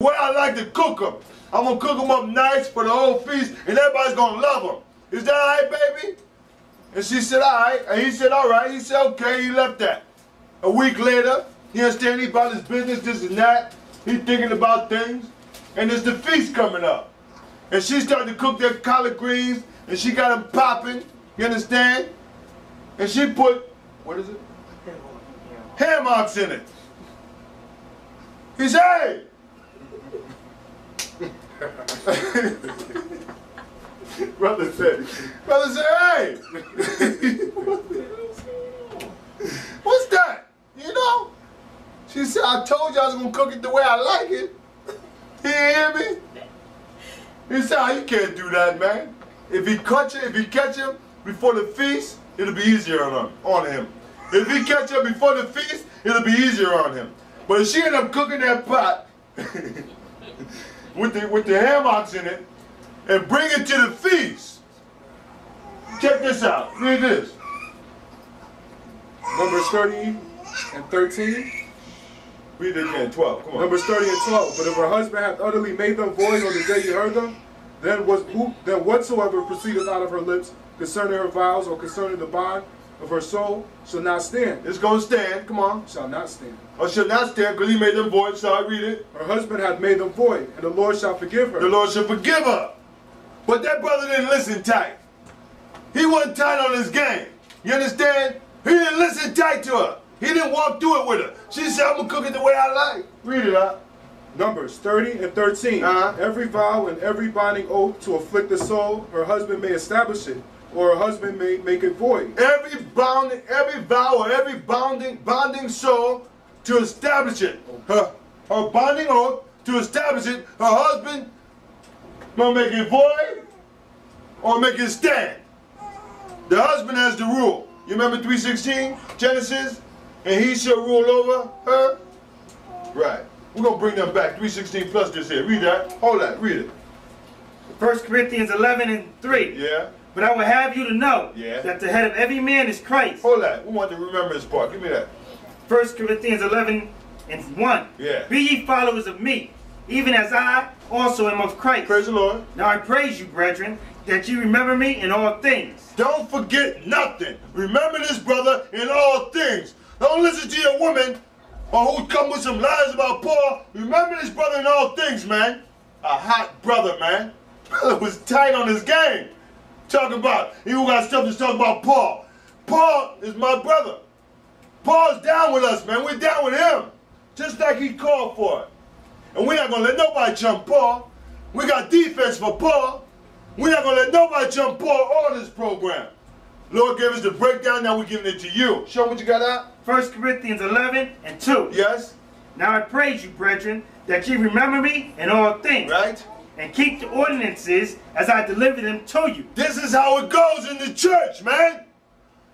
way I like to cook them. I'm going to cook them up nice for the whole feast, and everybody's going to love them. Is that all right, baby? And she said, all right. And he said, all right. He said, okay. He left that. A week later, he understand he about his business, this and that. He thinking about things. And there's the feast coming up. And she started to cook their collard greens, and she got them popping. You understand? And she put, what is it? Ham hocks in it. He said, hey. Brother said, hey. What's that? You know? She said, I told you I was going to cook it the way I like it. He hear me? He said, oh, you can't do that, man. If he catch him before the feast, it'll be easier on him. If he catch him before the feast, it'll be easier on him. But if she end up cooking that pot with the ham hocks in it and bring it to the feast, check this out. Read this. Numbers 30 and 13. Read it again, 12. Come on. Numbers 30 and 12. But if her husband hath utterly made them void on the day you heard them, then whatsoever proceedeth out of her lips concerning her vows or concerning the bond of her soul shall not stand. It's going to stand. Come on. Shall not stand. Or shall not stand because he made them void. Sorry, read it. Her husband hath made them void, and the Lord shall forgive her. The Lord shall forgive her. But that brother didn't listen tight. He wasn't tight on his game. You understand? He didn't listen tight to her. He didn't walk through it with her. She said, I'm going to cook it the way I like. Read it out. Numbers 30 and 13. Every vow and every binding oath to afflict the soul, her husband may establish it, or her husband may make it void. Every vow or every bonding soul to establish it. Her bonding oath to establish it, her husband gonna make it void or make it stand. The husband has the rule. You remember 3:16, Genesis? And he shall rule over her? Right. We're going to bring them back. 3:16 plus this here. Read that. Hold that. Read it. 1 Corinthians 11 and 3. Yeah. But I will have you to know Yeah. that the head of every man is Christ. Hold that. We want to remember this part. Give me that. 1 Corinthians 11 and 1. Yeah. Be ye followers of me, even as I also am of Christ. Praise the Lord. Now I praise you, brethren, that you remember me in all things. Don't forget nothing. Remember this brother in all things. Don't listen to your woman or who come with some lies about Paul. Remember this brother in all things, man. A hot brother, man. Brother was tight on his game. Talking about, he who got stuff to talk about Paul. Paul is my brother. Paul's down with us, man. We're down with him. Just like he called for it. And we're not going to let nobody jump Paul. We got defense for Paul. We're not going to let nobody jump Paul on this program. Lord gave us the breakdown, now we're giving it to you. Show what you got out. 1 Corinthians 11 and 2. Yes. Now I praise you, brethren, that ye remember me in all things. Right. And keep the ordinances as I deliver them to you. This is how it goes in the church, man.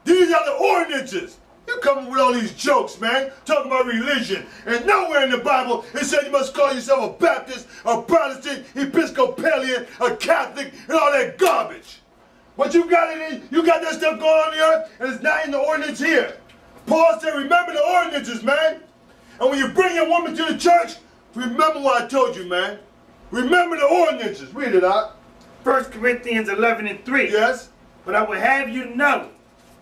These are the ordinances. You come up with all these jokes, man, talking about religion. And nowhere in the Bible it said you must call yourself a Baptist, a Protestant, Episcopalian, a Catholic, and all that garbage. But you got it in, you got that stuff going on here, and it's not in the ordinance here. Paul said, remember the ordinances, man. And when you bring your woman to the church, remember what I told you, man. Remember the ordinances. Read it out. 1 Corinthians 11 and 3. Yes. But I will have you know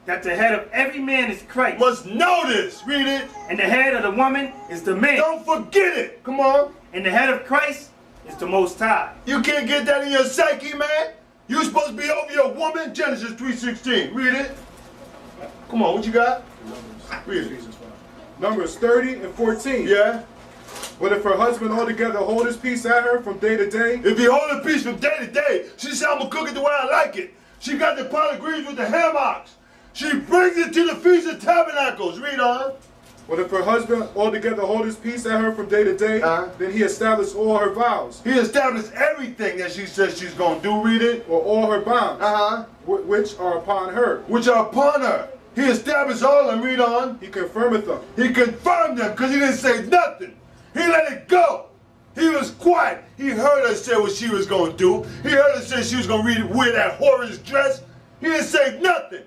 that the head of every man is Christ. Must know this. Read it. And the head of the woman is the man. Don't forget it. Come on. And the head of Christ is the Most High. You can't get that in your psyche, man. You're supposed to be over your woman. Genesis 3:16. Read it. Come on, what you got? Read it. Numbers 30 and 14. Yeah. But if her husband altogether hold his peace at her from day to day, if he hold a peace from day to day, she said, I'm going to cook it the way I like it. She got the pot of greens with the ham hocks. She brings it to the Feast of Tabernacles. Read on. But if her husband altogether hold his peace at her from day to day, then he established all her vows. He established everything that she says she's going to do. Read it. Or all her bonds, which are upon her. Which are upon her. He established all of them. Read on. He confirmeth them. He confirmed them because he didn't say nothing. He let it go. He was quiet. He heard her say what she was going to do. He heard her say she was going to wear that whore's dress. He didn't say nothing.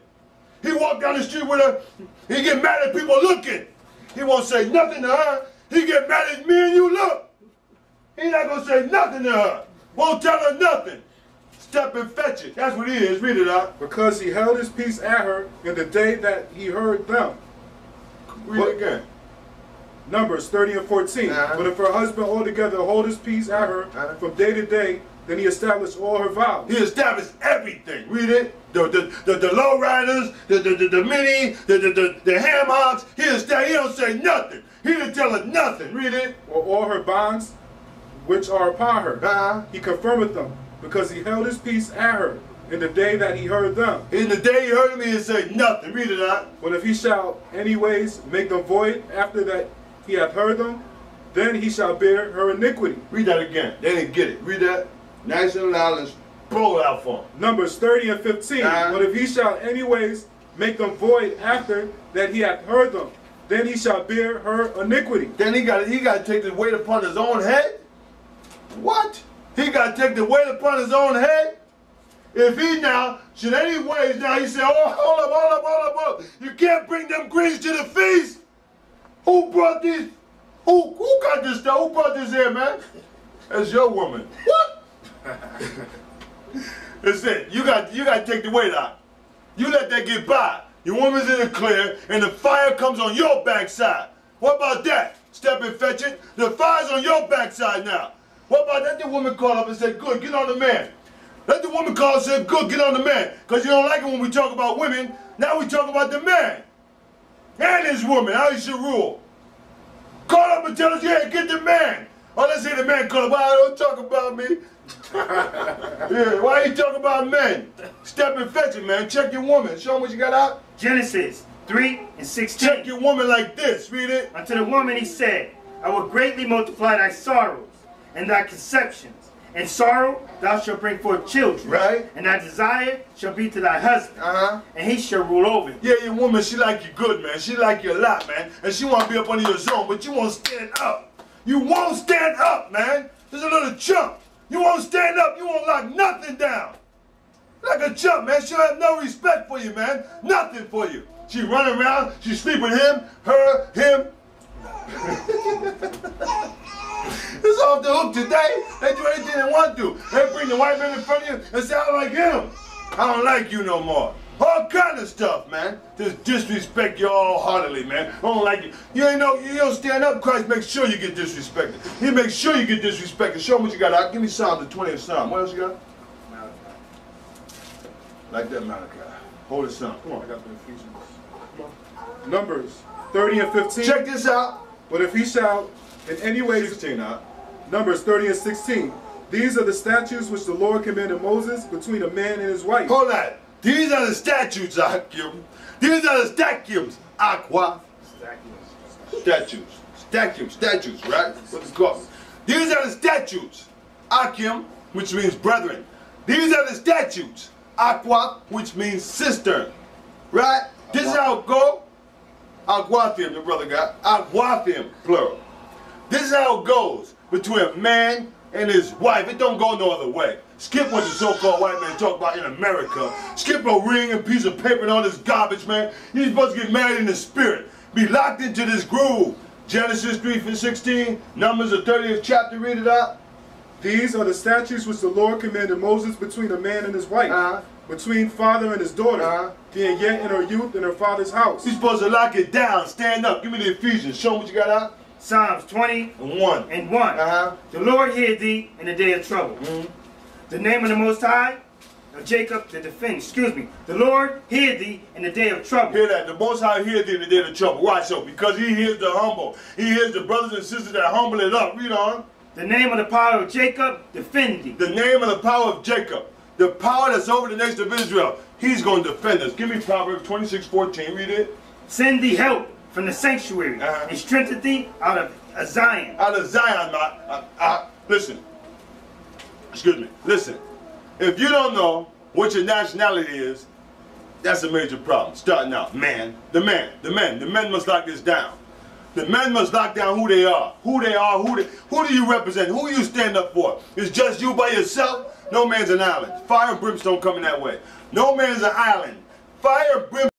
He walked down the street with her. He get mad at people looking. He won't say nothing to her. He get mad at me and you look. He's not going to say nothing to her. Won't tell her nothing. Step and fetch it. That's what he is. Read it out. Because he held his peace at her in the day that he heard them. Read it again. Numbers 30 and 14. But if her husband altogether hold his peace at her from day to day, then he established all her vows. He established everything. Read it. The low riders, the mini, the ham hocks. He don't say nothing. He didn't tell her nothing. Read it. Or all her bonds which are upon her. He confirmeth them, because he held his peace at her in the day that he heard them. In the day he heard him, he didn't say nothing. Read it out. But if he shall anyways make them void after that he hath heard them, then he shall bear her iniquity. Read that again. They didn't get it. Read that. Nice and loud and blow it out for him. Numbers 30 and 15. But if he shall anyways make them void after that he hath heard them, then he shall bear her iniquity. Then he got to take the weight upon his own head? What? He got to take the weight upon his own head? If he now should anyways now he said, oh, hold up. You can't bring them greens to the feast. Who brought these? Who got this stuff? Who brought this here, man? That's your woman. What? That's it. You got to take the weight out. You let that get by. Your woman's in the clear, and the fire comes on your backside. What about that? Step and fetch it. The fire's on your backside now. What about that? The woman called up and said, good, get on the man. Let the woman call and say, good, get on the man. Because you don't like it when we talk about women. Now we talk about the man. And his woman, how he should rule. Call up and tell us, yeah, get the man. Or let's say the man call up, well, don't talk about me. Yeah, why you talking about men? Step and fetch it, man. Check your woman. Show them what you got out. Genesis 3 and 16. Check your woman like this. Read it. Unto the woman he said, I will greatly multiply thy sorrows and thy conceptions. In sorrow thou shalt bring forth children. Right. And thy desire shall be to thy husband. And he shall rule over you. Yeah, your woman, she like you good, man. She like you a lot, man. And she want to be up under your zone, but you won't stand up. You won't stand up, man. There's a little chump. You won't stand up. You won't lock nothing down. Like a chump, man. She'll have no respect for you, man. Nothing for you. She run around. She sleep with him, her, him. It's off the hook today. They do anything they want to. They bring the white man in front of you and say, I don't like him. I don't like you no more. All kind of stuff, man. Just disrespect you all heartily, man. I don't like you. You don't stand up. Christ makes sure you get disrespected. He makes sure you get disrespected. Show him what you got out. Give me Psalm, the 20th Psalm. What else you got? Malachi. Like that, Malachi. Hold it, Psalm. Come on. I got the Ephesians. Numbers 30 and 15. Check this out. But if he shall in any way 16 out. Numbers 30 and 16. These are the statutes which the Lord commanded Moses between a man and his wife. Hold that. These are the statutes, Akim. These are the statutes, Aqua. Statutes, right? What's it called? These are the statutes, Akim, which means brethren. These are the statutes, Aqua, which means cistern. Right? This is how it go. Aquathim, the brother got. Aquathim, plural. This is how it goes between a man and his wife. It don't go no other way. Skip what the so-called white man talk about in America. Skip a ring and piece of paper and all this garbage, man. You're supposed to get married in the spirit. Be locked into this groove. Genesis 3:16, Numbers the 30th chapter, read it out. These are the statutes which the Lord commanded Moses between a man and his wife, between father and his daughter, being yet in her youth in her father's house. You're supposed to lock it down, stand up. Give me the Ephesians. Show me what you got out. Psalms 20 and 1. The Lord hear thee in the day of trouble. The name of the Most High, of Jacob, the defender. The Lord hear thee in the day of trouble. Hear that. The Most High hear thee in the day of trouble. Why so? Because he hears the humble. He hears the brothers and sisters that humble it up. Read on. The name of the power of Jacob, defend thee. The name of the power of Jacob. The power that's over the nation of Israel. He's going to defend us. Give me Proverbs 26:14. Read it. Send thee help from the sanctuary and strengthen thee out of Zion. Out of Zion, listen. Excuse me. Listen. If you don't know what your nationality is, that's a major problem. Starting out, the men must lock this down. The men must lock down who they are. Who do you represent? Who you stand up for? It's just you by yourself? No man's an island. Fire and brimstone coming that way. No man's an island. Fire and brimstone.